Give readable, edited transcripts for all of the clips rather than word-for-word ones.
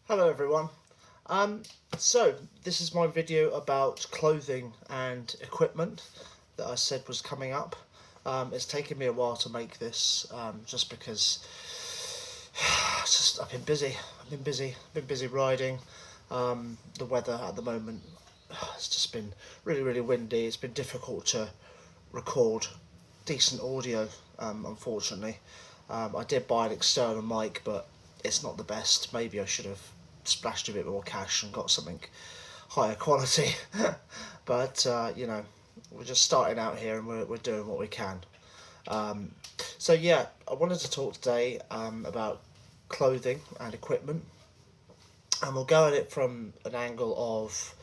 Hello everyone. So this is my video about clothing and equipment that I said was coming up. It's taken me a while to make this, just because I've been busy. I've been busy riding. The weather at the moment has just been really windy. It's been difficult to record decent audio, unfortunately. I did buy an external mic, but it's not the best. Maybe I should have splashed a bit more cash and got something higher quality. But you know, we're just starting out here and we're doing what we can. So yeah, I wanted to talk today about clothing and equipment, and we'll go at it from an angle of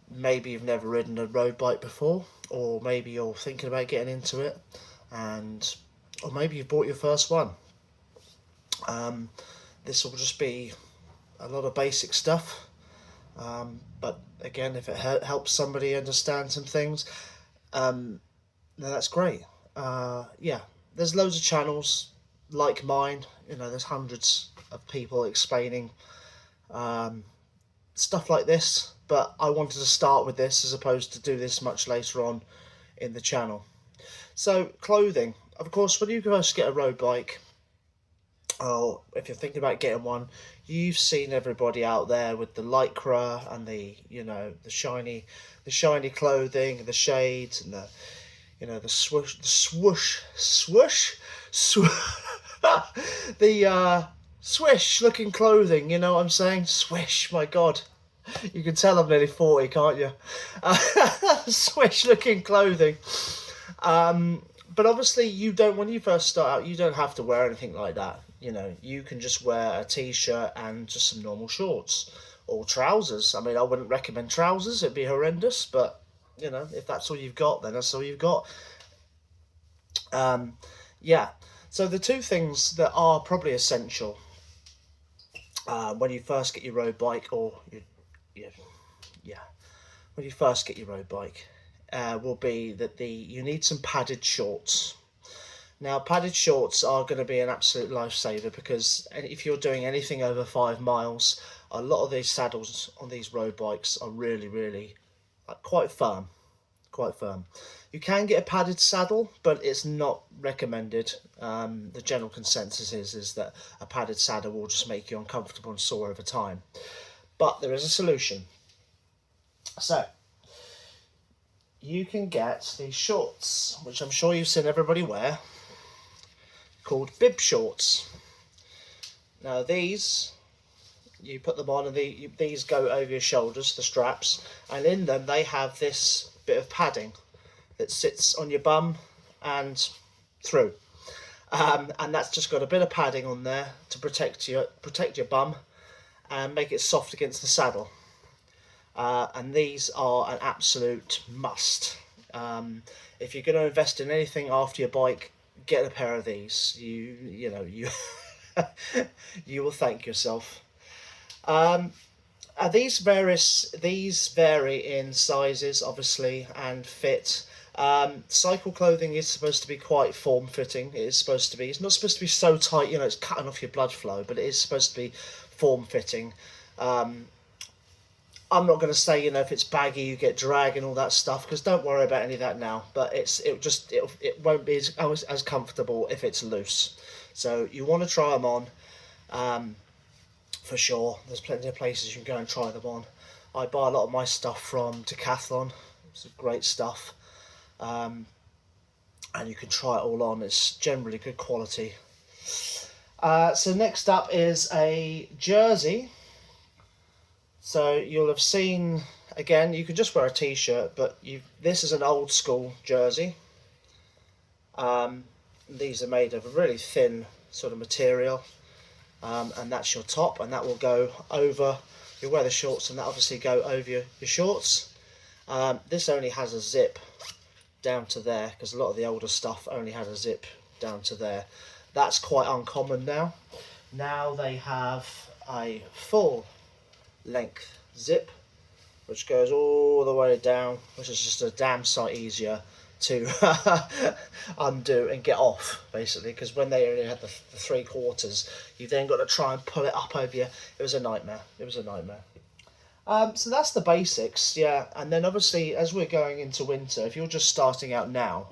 maybe you've never ridden a road bike before, or maybe you're thinking about getting into it, or maybe you've bought your first one. This will just be a lot of basic stuff, but again, if it helps somebody understand some things, then that's great. Yeah, there's loads of channels like mine. You know, there's hundreds of people explaining stuff like this, but I wanted to start with this as opposed to do this much later on in the channel. So clothing, of course, when you first get a road bike, or if you're thinking about getting one, you've seen everybody out there with the lycra and the, you know, the shiny clothing, the shades, and the, you know, the swoosh, the swish looking clothing. You know what I'm saying? Swish. My God, you can tell I'm nearly 40, can't you? Swish looking clothing. But obviously you don't, when you first start out, you don't have to wear anything like that. You know, you can just wear a t-shirt and just some normal shorts or trousers. I mean, I wouldn't recommend trousers, it'd be horrendous, but you know, if that's all you've got, then that's all you've got. Yeah, so the two things that are probably essential when you first get your road bike, or when you first get your road bike, will be that you need some padded shorts. Now, padded shorts are going to be an absolute lifesaver, because if you're doing anything over 5 miles, a lot of these saddles on these road bikes are really quite firm. You can get a padded saddle, but it's not recommended. The general consensus is that a padded saddle will just make you uncomfortable and sore over time. But there is a solution. So you can get these shorts, which I'm sure you've seen everybody wear, called bib shorts. Now these, you put them on and these go over your shoulders, the straps, and in them they have this bit of padding that sits on your bum and through. And that's just got a bit of padding on there to protect your bum and make it soft against the saddle. And these are an absolute must. If you're going to invest in anything after your bike, get a pair of these. You know, you will thank yourself. These vary in sizes, obviously, and fit. Cycle clothing is supposed to be quite form-fitting. It's not supposed to be so tight, you know, it's cutting off your blood flow, but it is supposed to be form-fitting. I'm not going to say, you know, if it's baggy you get drag and all that stuff, because don't worry about any of that now. But it won't be as comfortable if it's loose. So you want to try them on, for sure. There's plenty of places you can go and try them on. I buy a lot of my stuff from Decathlon. It's great stuff, and you can try it all on. It's generally good quality. So next up is a jersey. So you'll have seen, again, you can just wear a t-shirt, but this is an old school jersey. These are made of a really thin sort of material, and that's your top, and that will go over, you wear the shorts and that obviously go over your shorts. This only has a zip down to there, because a lot of the older stuff only had a zip down to there. That's quite uncommon now. Now they have a full length zip which goes all the way down, which is just a damn sight easier to undo and get off, basically, because when they only had the 3/4, you then got to try and pull it up over you. It was a nightmare. It was a nightmare. So that's the basics, yeah. And then obviously, as we're going into winter, if you're just starting out now,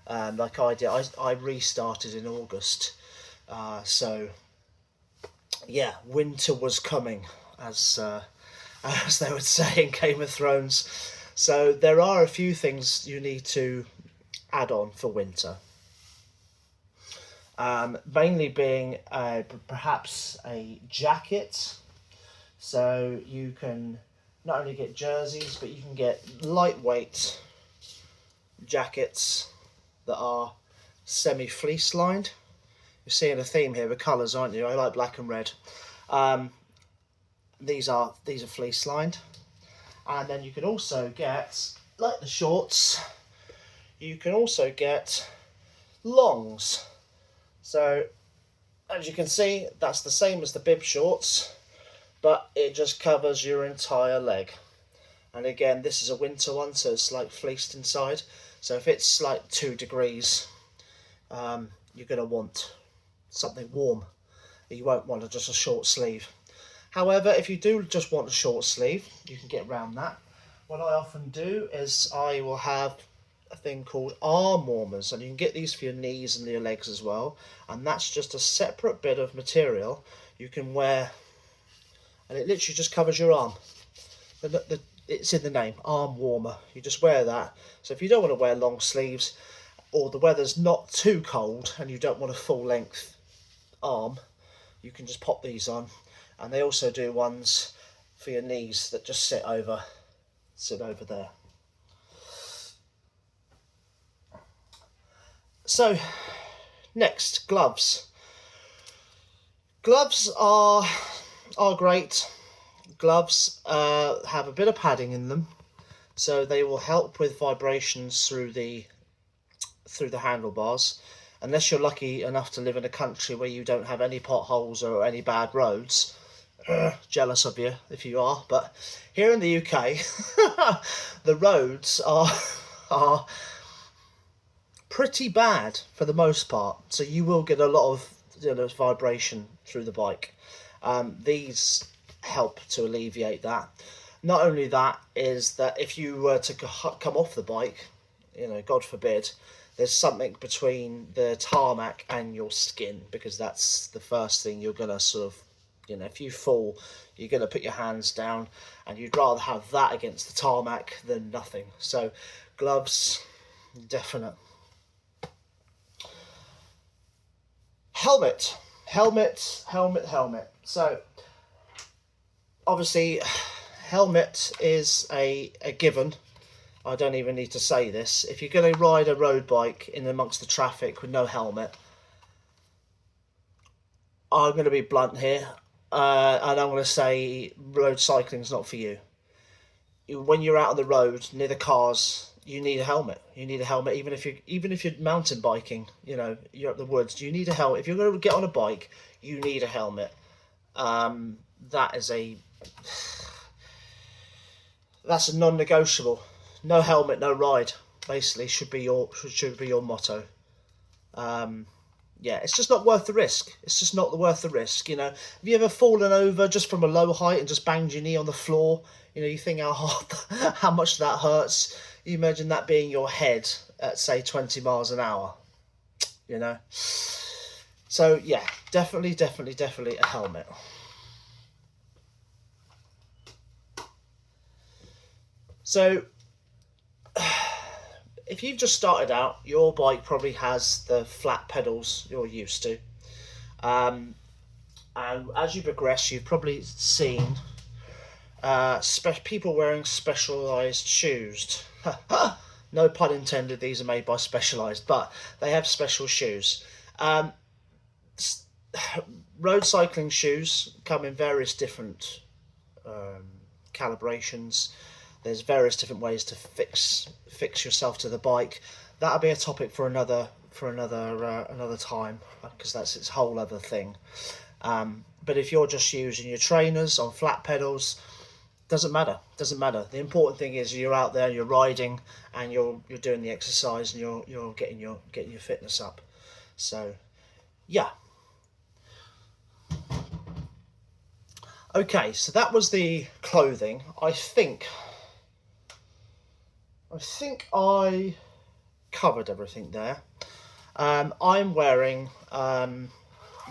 like I did, I restarted in August. So yeah, winter was coming, as as they would say in Game of Thrones. So there are a few things you need to add on for winter. Mainly being perhaps a jacket. So you can not only get jerseys, but you can get lightweight jackets that are semi-fleece lined. You're seeing a theme here with colours, aren't you? I like black and red. These are fleece lined. And then you can also get, like the shorts, you can also get longs. So as you can see, that's the same as the bib shorts, but it just covers your entire leg. And again, this is a winter one, so it's like fleeced inside. So if it's like 2 degrees, you're going to want something warm. You won't want just a short sleeve. However, if you do just want a short sleeve, you can get around that. What I often do is I will have a thing called arm warmers, and you can get these for your knees and your legs as well. And that's just a separate bit of material you can wear, and it literally just covers your arm. It's in the name, arm warmer. You just wear that. So if you don't want to wear long sleeves, or the weather's not too cold and you don't want a full length arm, you can just pop these on. And they also do ones for your knees that just sit over there. So next, gloves. Gloves are great. Gloves have a bit of padding in them, so they will help with vibrations through the handlebars. Unless you're lucky enough to live in a country where you don't have any potholes or any bad roads. Jealous of you if you are, but here in the UK, the roads are pretty bad for the most part. So you will get a lot of vibration through the bike. These help to alleviate that. Not only that, is that if you were to come off the bike, God forbid, there's something between the tarmac and your skin, because that's the first thing you're gonna sort of, if you fall, you're gonna put your hands down, and you'd rather have that against the tarmac than nothing. So gloves, definite. Helmet. So obviously, helmet is a given. I don't even need to say this. If you're going to ride a road bike in amongst the traffic with no helmet, I'm going to be blunt here, and I'm going to say road cycling is not for you. When you're out on the road near the cars, you need a helmet. You need a helmet, even if you're mountain biking. You're up the woods. You need a helmet. If you're going to get on a bike, you need a helmet. That's a non-negotiable. No helmet, no ride. Basically, should be your motto. It's just not worth the risk. It's just not worth the risk. Have you ever fallen over just from a low height and just banged your knee on the floor? You think how much that hurts. You imagine that being your head at say 20 miles an hour. So yeah, definitely a helmet. So if you've just started out, your bike probably has the flat pedals you're used to. And as you progress, you've probably seen people wearing specialised shoes. No pun intended, these are made by Specialised, but they have special shoes. Road cycling shoes come in various different calibrations. There's various different ways to fix yourself to the bike. That'll be a topic for another time, because that's its whole other thing. But if you're just using your trainers on flat pedals, Doesn't matter. Doesn't matter. The important thing is you're out there, you're riding, and you're doing the exercise, and you're getting your fitness up. So, yeah. Okay, so that was the clothing. I think I covered everything there. I'm wearing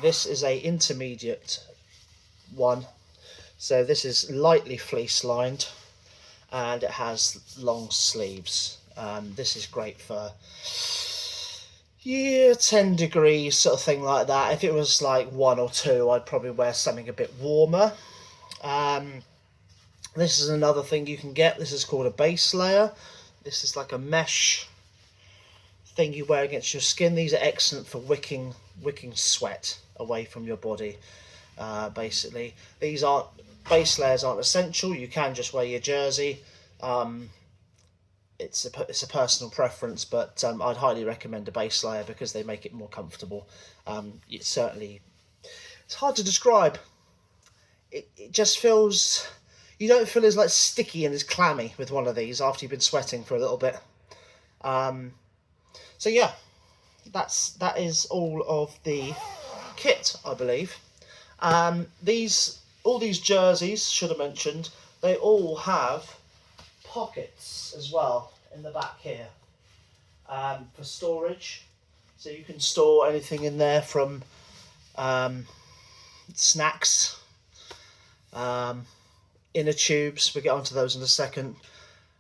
this is a intermediate one. So this is lightly fleece lined, and it has long sleeves. This is great for 10 degrees sort of thing like that. If it was like 1 or 2, I'd probably wear something a bit warmer. This is another thing you can get. This is called a base layer. This is like a mesh thing you wear against your skin. These are excellent for wicking sweat away from your body. Basically, these aren't base layers aren't essential. You can just wear your jersey. It's a personal preference, but I'd highly recommend a base layer because they make it more comfortable. It's hard to describe. It just feels, you don't feel as like sticky and as clammy with one of these after you've been sweating for a little bit. So yeah, that is all of the kit, I believe. All these jerseys, should have mentioned, they all have pockets as well in the back here for storage. So you can store anything in there from snacks, inner tubes, we'll get onto those in a second,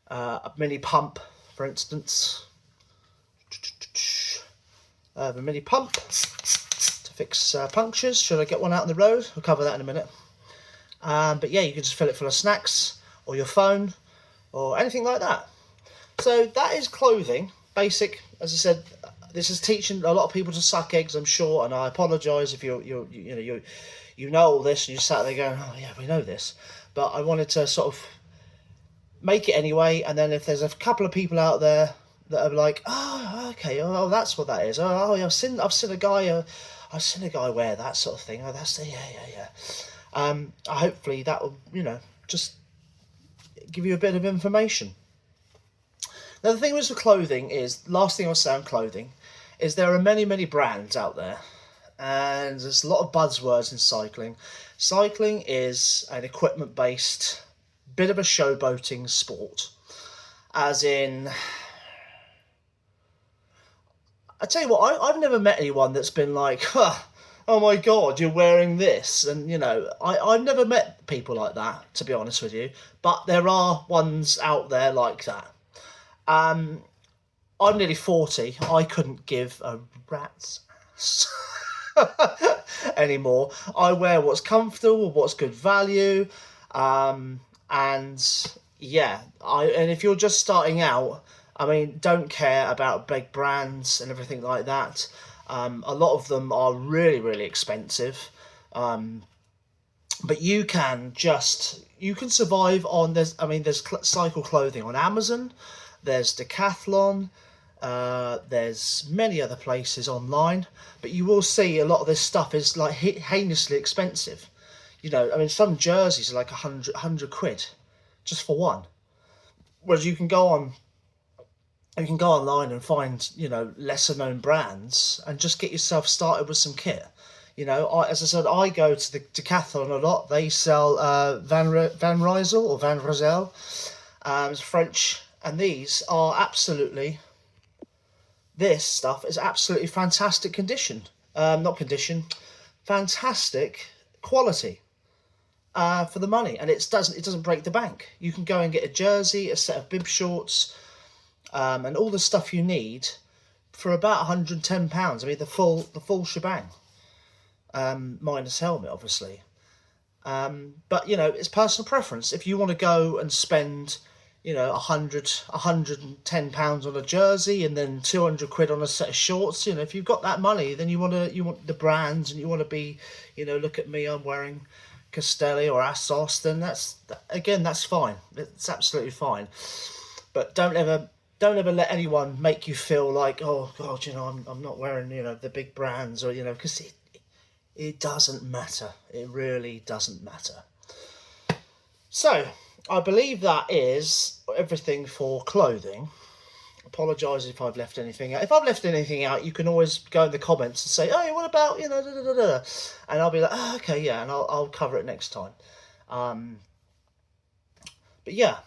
a mini pump, for instance. A mini pump to fix punctures, should I get one out on the road? I'll cover that in a minute. But yeah, you can just fill it full of snacks, or your phone, or anything like that. So that is clothing, basic. As I said, this is teaching a lot of people to suck eggs, I'm sure, and I apologise if you know all this and you sat there going, oh yeah, we know this. But I wanted to sort of make it anyway, and then if there's a couple of people out there that are like, oh okay, oh that's what that is. Oh yeah, I've seen a guy wear that sort of thing. Oh that's yeah. Hopefully that will just give you a bit of information. Now the thing with clothing is, last thing I'll say on clothing is there are many brands out there, and there's a lot of buzzwords in cycling. Cycling is an equipment based, bit of a showboating sport, as in, I tell you what, I've never met anyone that's been like, oh my god, you're wearing this, and I've never met people like that, to be honest with you, but there are ones out there like that. I'm nearly 40. I couldn't give a rat's ass anymore. I wear what's comfortable, what's good value, and yeah, and if you're just starting out, I mean, don't care about big brands and everything like that. A lot of them are really expensive, but you can survive on there's cycle clothing on Amazon. There's Decathlon, there's many other places online, but you will see a lot of this stuff is like heinously expensive. Some jerseys are like 100 quid just for one. Whereas you can go online and find, lesser known brands and just get yourself started with some kit. As I said, I go to the Decathlon a lot. They sell Van Rysel or Van Rysel, it's French. And this stuff is absolutely fantastic fantastic quality for the money, and it doesn't break the bank. You can go and get a jersey, a set of bib shorts, and all the stuff you need for about £110. I mean, the full shebang, minus helmet, obviously. But it's personal preference. If you want to go and spend £110 on a jersey and then 200 quid on a set of shorts, if you've got that money, then you want the brands, and you want to be, look at me, I'm wearing Castelli or Assos, then that's fine. It's absolutely fine. But don't ever let anyone make you feel like, oh god, I'm not wearing the big brands, or because it doesn't matter. It really doesn't matter. So I believe that is everything for clothing. Apologise if I've left anything out. If I've left anything out, you can always go in the comments and say, "Oh, what about da, da, da, da," and I'll be like, "Oh, okay, yeah," and I'll cover it next time. But yeah,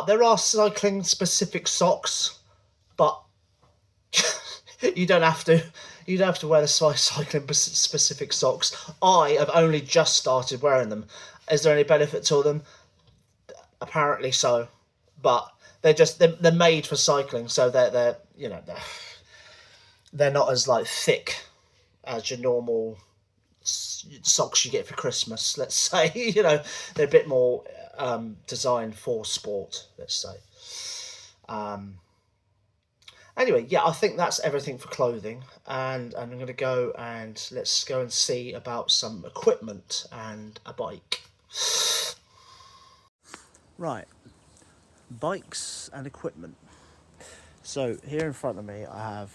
there are cycling specific socks, but you don't have to. You don't have to wear the cycling specific socks. I have only just started wearing them. Is there any benefit to them? Apparently so, but they're made for cycling, so they're they're not as like thick as your normal socks you get for Christmas. Let's say they're a bit more designed for sport. Let's say. Anyway, yeah, I think that's everything for clothing, and I'm going to go and let's go and see about some equipment and a bike. Right, bikes and equipment. So here in front of me I have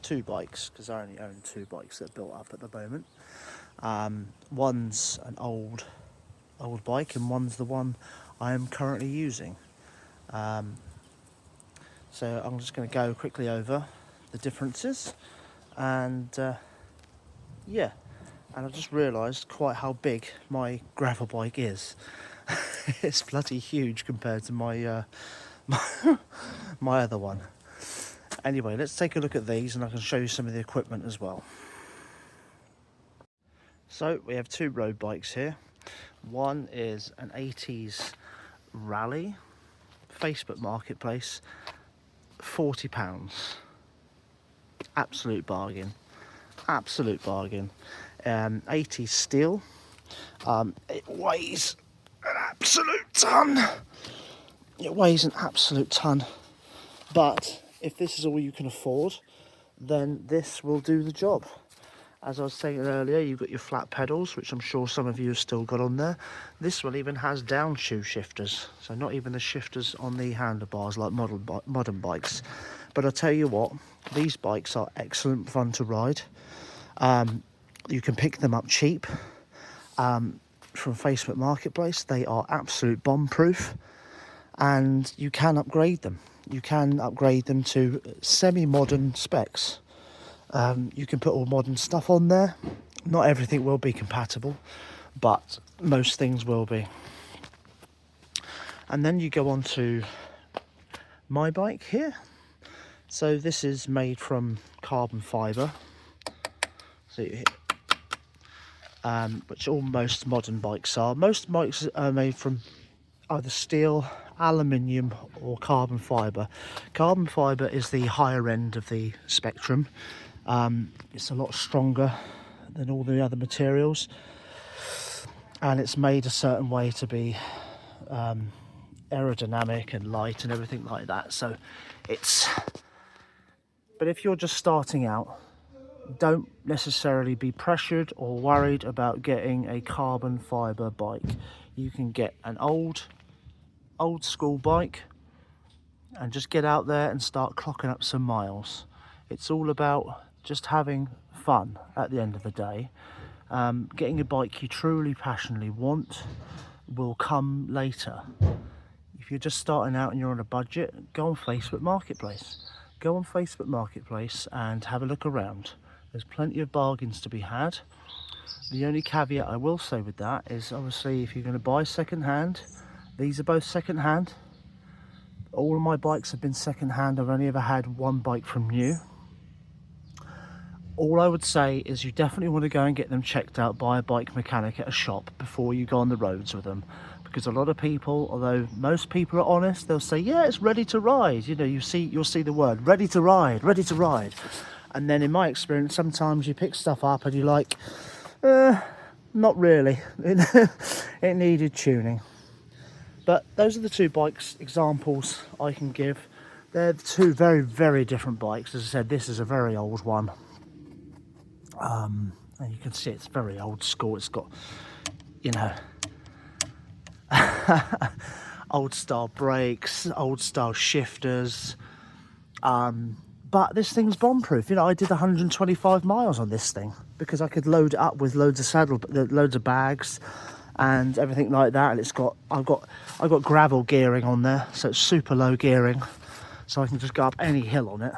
two bikes, because I only own two bikes that are built up at the moment. One's an old bike and one's the one I am currently using. So I'm just going to go quickly over the differences, and yeah, and I've just realised quite how big my gravel bike is. It's bloody huge compared to my my other one. Anyway, let's take a look at these and I can show you some of the equipment as well. So we have two road bikes here. One is an 80s Rally, Facebook Marketplace, £40. Absolute bargain. Absolute bargain. 80s steel. It weighs an absolute ton. It weighs an absolute ton. But if this is all you can afford, then this will do the job. As I was saying earlier, you've got your flat pedals, which I'm sure some of you have still got on there. This one even has down shoe shifters, so not even the shifters on the handlebars like modern bikes. But I tell you what, these bikes are excellent fun to ride. You can pick them up cheap from Facebook Marketplace. They are absolute bomb-proof, and you can upgrade them. You can upgrade them to semi-modern specs. You can put all modern stuff on there. Not everything will be compatible, but most things will be. And then you go on to my bike here. So this is made from carbon fibre. So which all most modern bikes are. Most bikes are made from either steel, aluminium or carbon fibre. Carbon fibre is the higher end of the spectrum. It's a lot stronger than all the other materials, and it's made a certain way to be aerodynamic and light and everything like that. So but if you're just starting out, don't necessarily be pressured or worried about getting a carbon fibre bike. You can get an old school bike and just get out there and start clocking up some miles. It's all about just having fun at the end of the day. Getting a bike you truly passionately want will come later. If you're just starting out and you're on a budget, go on Facebook Marketplace. Go on Facebook Marketplace and have a look around. There's plenty of bargains to be had. The only caveat I will say with that is, obviously, if you're going to buy second hand, these are both second hand. All of my bikes have been second hand. I've only ever had one bike from new. All I would say is you definitely want to go and get them checked out by a bike mechanic at a shop before you go on the roads with them. Because a lot of people, although most people are honest, they'll say, yeah, it's ready to ride. You'll see the word, ready to ride, ready to ride. And then in my experience, sometimes you pick stuff up and you're like, not really. It needed tuning. But those are the two bikes examples I can give. They're two very, very different bikes. As I said, this is a very old one. And you can see it's very old school. It's got, old style brakes, old style shifters. But this thing's bomb-proof. I did 125 miles on this thing because I could load it up with loads of bags and everything like that. And I've got gravel gearing on there, so it's super low gearing, so I can just go up any hill on it.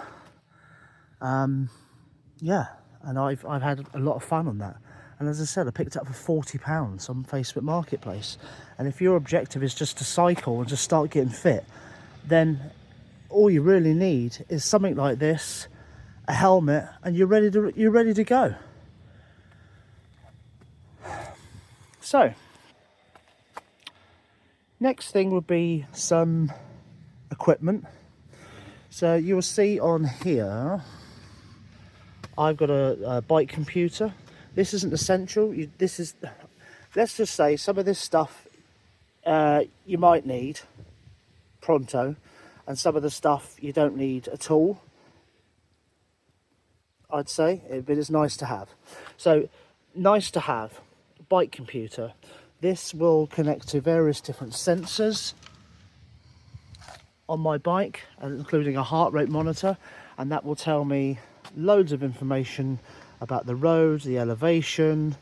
Yeah, and I've had a lot of fun on that. And as I said, I picked it up for £40 on Facebook Marketplace. And if your objective is just to cycle and just start getting fit, then all you really need is something like this, a helmet, and you're ready to go. So, next thing would be some equipment. So you'll see on here, I've got a bike computer. This isn't essential. Let's just say some of this stuff you might need pronto, and some of the stuff you don't need at all, I'd say, but it's nice to have. So, nice to have, bike computer. This will connect to various different sensors on my bike, including a heart rate monitor, and that will tell me loads of information about the roads, the elevation,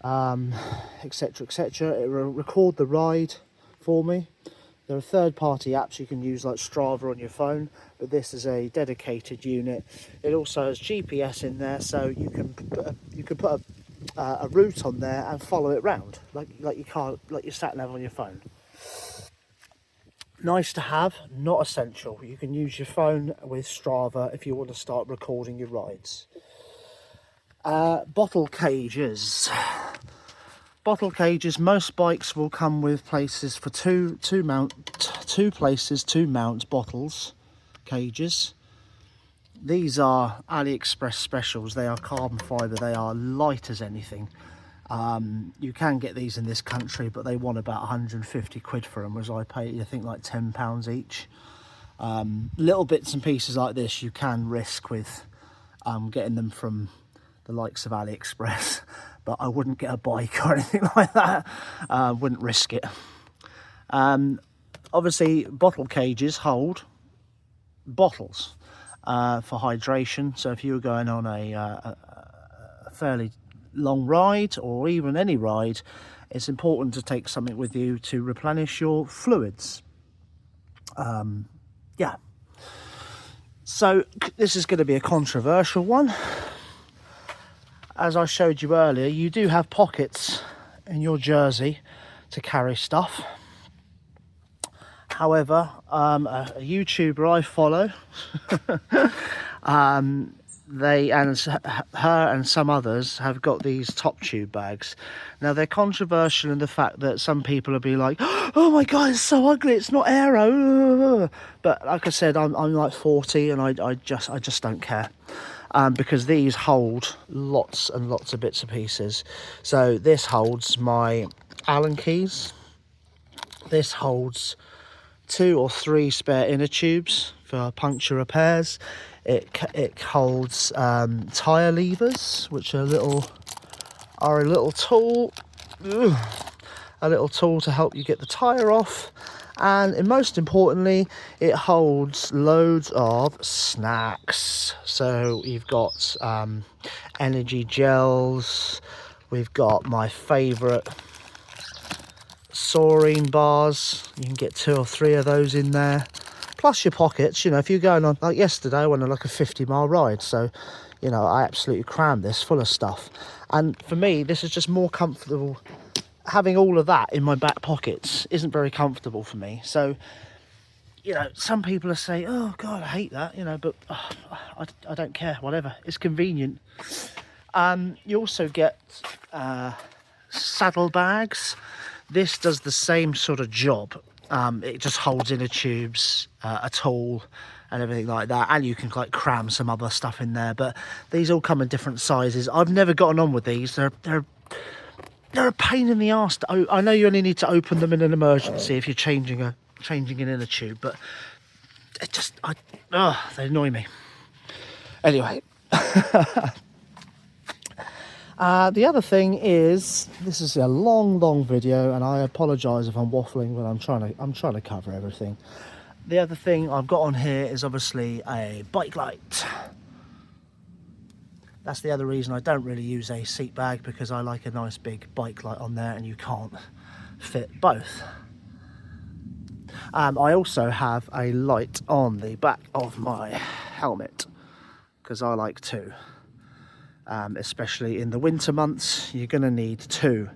etc, etc. It will record the ride for me. There are third-party apps you can use like Strava on your phone, but this is a dedicated unit. It also has GPS in there, so you can put a route on there and follow it round like your sat nav on your phone. Nice to have, not essential. You can use your phone with Strava if you want to start recording your rides. Bottle cages. Bottle cages. Most bikes will come with places for two places to mount bottles cages. These are AliExpress specials. They are carbon fibre. They are light as anything. You can get these in this country, but they want about 150 quid for them, whereas I pay, I think, like £10 each. Little bits and pieces like this you can risk with getting them from the likes of AliExpress, but I wouldn't get a bike or anything like that. Wouldn't risk it. Obviously, bottle cages hold bottles for hydration. So if you were going on a fairly long ride, or even any ride, it's important to take something with you to replenish your fluids. Yeah. So this is going to be a controversial one. As I showed you earlier, you do have pockets in your jersey to carry stuff. However, a YouTuber I follow, her and some others have got these top tube bags. Now they're controversial in the fact that some people will be like, "Oh my god, it's so ugly! It's not aero." But like I said, I'm like 40, and I just don't care. Because these hold lots and lots of bits and pieces. So this holds my Allen keys. This holds 2 or 3 spare inner tubes for puncture repairs. It holds tyre levers, which are a little tool, a little tool to help you get the tyre off. And most importantly, it holds loads of snacks. So you've got energy gels. We've got my favourite Saurine bars. You can get 2 or 3 of those in there. Plus your pockets, you know, if you're going on, like yesterday, I went on like a 50-mile ride. So, you know, I absolutely crammed this full of stuff. And for me, this is just more comfortable. Having all of that in my back pockets isn't very comfortable for me. So, you know, some people are saying, "Oh God, I hate that," you know, but I don't care, whatever. It's convenient. You also get saddle bags. This does the same sort of job. It just holds inner tubes, a tool, and everything like that. And you can like cram some other stuff in there. But these all come in different sizes. I've never gotten on with these. They're a pain in the arse. I know you only need to open them in an emergency if you're changing an inner tube, but it just, they annoy me. Anyway, the other thing is, this is a long video, and I apologise if I'm waffling, but I'm trying to cover everything. The other thing I've got on here is obviously a bike light. That's the other reason I don't really use a seat bag, because I like a nice big bike light on there, and you can't fit both. I also have a light on the back of my helmet, because I like two. Especially in the winter months, you're going to need two.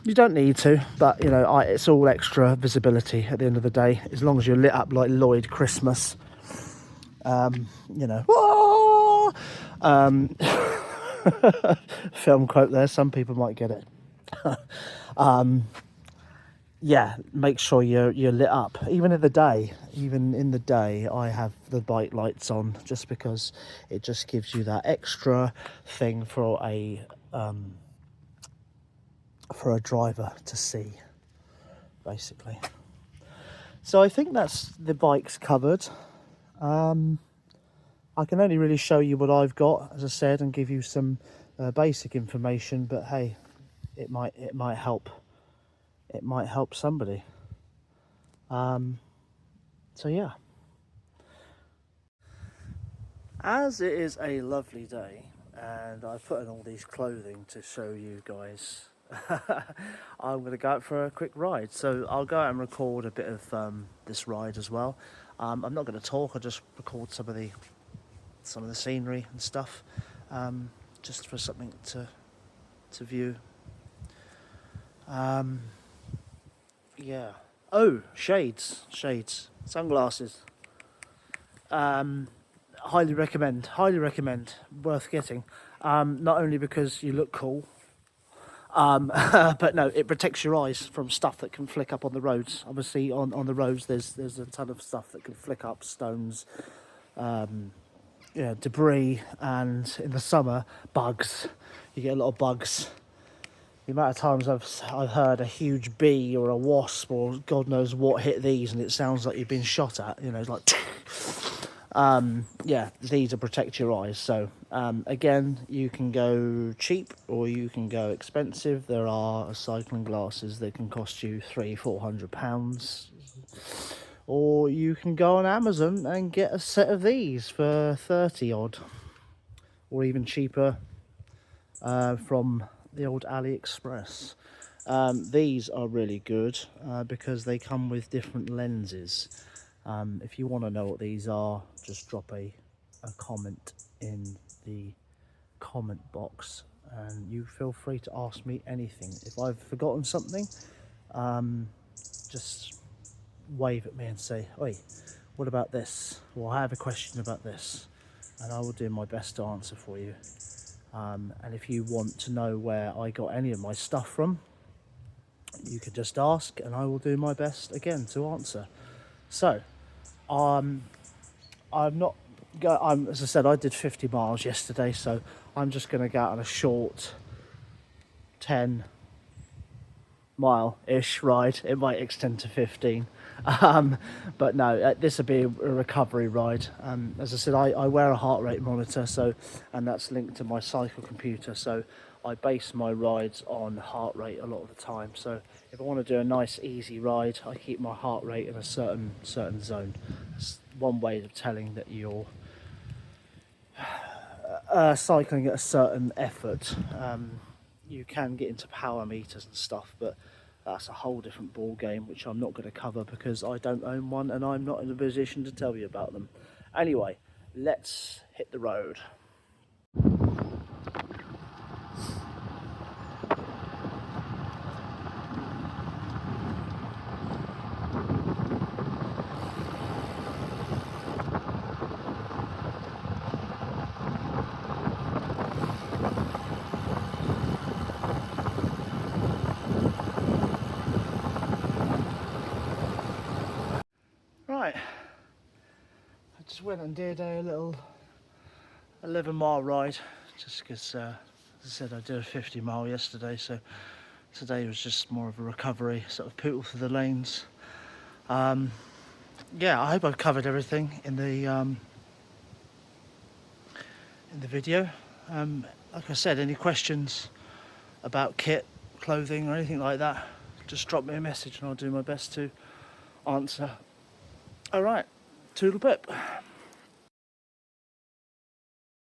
You don't need to, but you know, it's all extra visibility at the end of the day, as long as you're lit up like Lloyd Christmas. You know, film quote there, some people might get it. Yeah, make sure you're lit up, even in the day. Even in the day, I have the bike lights on, just because it just gives you that extra thing for a driver to see, basically. So I think that's the bikes covered. I can only really show you what I've got, as I said, and give you some basic information, but hey, it might help. It might help somebody. So yeah. As it is a lovely day, and I've put in all these clothing to show you guys, I'm going to go out for a quick ride. So I'll go out and record a bit of this ride as well. I'm not going to talk, I'll just record some of the scenery and stuff, just for something to view. Yeah. Oh, shades, sunglasses. Highly recommend, worth getting. Not only because you look cool, but no, it protects your eyes from stuff that can flick up on the roads. Obviously, on the roads, there's a ton of stuff that can flick up, stones, debris, and in the summer, bugs. You get a lot of bugs. The amount of times I've heard a huge bee or a wasp or God knows what hit these, and it sounds like you've been shot at. You know, it's like. Yeah, these are protect your eyes. So again, you can go cheap or you can go expensive. There are cycling glasses that can cost you £300-400, or you can go on Amazon and get a set of these for 30 odd, or even cheaper from the old AliExpress. These are really good because they come with different lenses. If you want to know what these are, just drop a comment in the comment box, and you feel free to ask me anything. If I've forgotten something, just wave at me and say, "Oi, what about this?" Or "I have a question about this," and I will do my best to answer for you. And if you want to know where I got any of my stuff from, you could just ask, and I will do my best again to answer. So, as I said, I did 50 miles yesterday, so I'm just going to go out on a short 10 mile-ish ride. It might extend to 15, but no, this will be a recovery ride. As I said, I wear a heart rate monitor, and that's linked to my cycle computer, so I base my rides on heart rate a lot of the time. So if I want to do a nice easy ride, I keep my heart rate in a certain zone. It's one way of telling that you're cycling at a certain effort. You can get into power meters and stuff, but that's a whole different ball game, which I'm not going to cover because I don't own one and I'm not in a position to tell you about them. Anyway, let's hit the road. Right, I just went and did a little 11-mile ride, just because, as I said, I did a 50-mile yesterday, so today was just more of a recovery, sort of pootle through the lanes. Yeah, I hope I've covered everything in the video. Like I said, any questions about kit, clothing, or anything like that, just drop me a message and I'll do my best to answer. All right, toodle pip.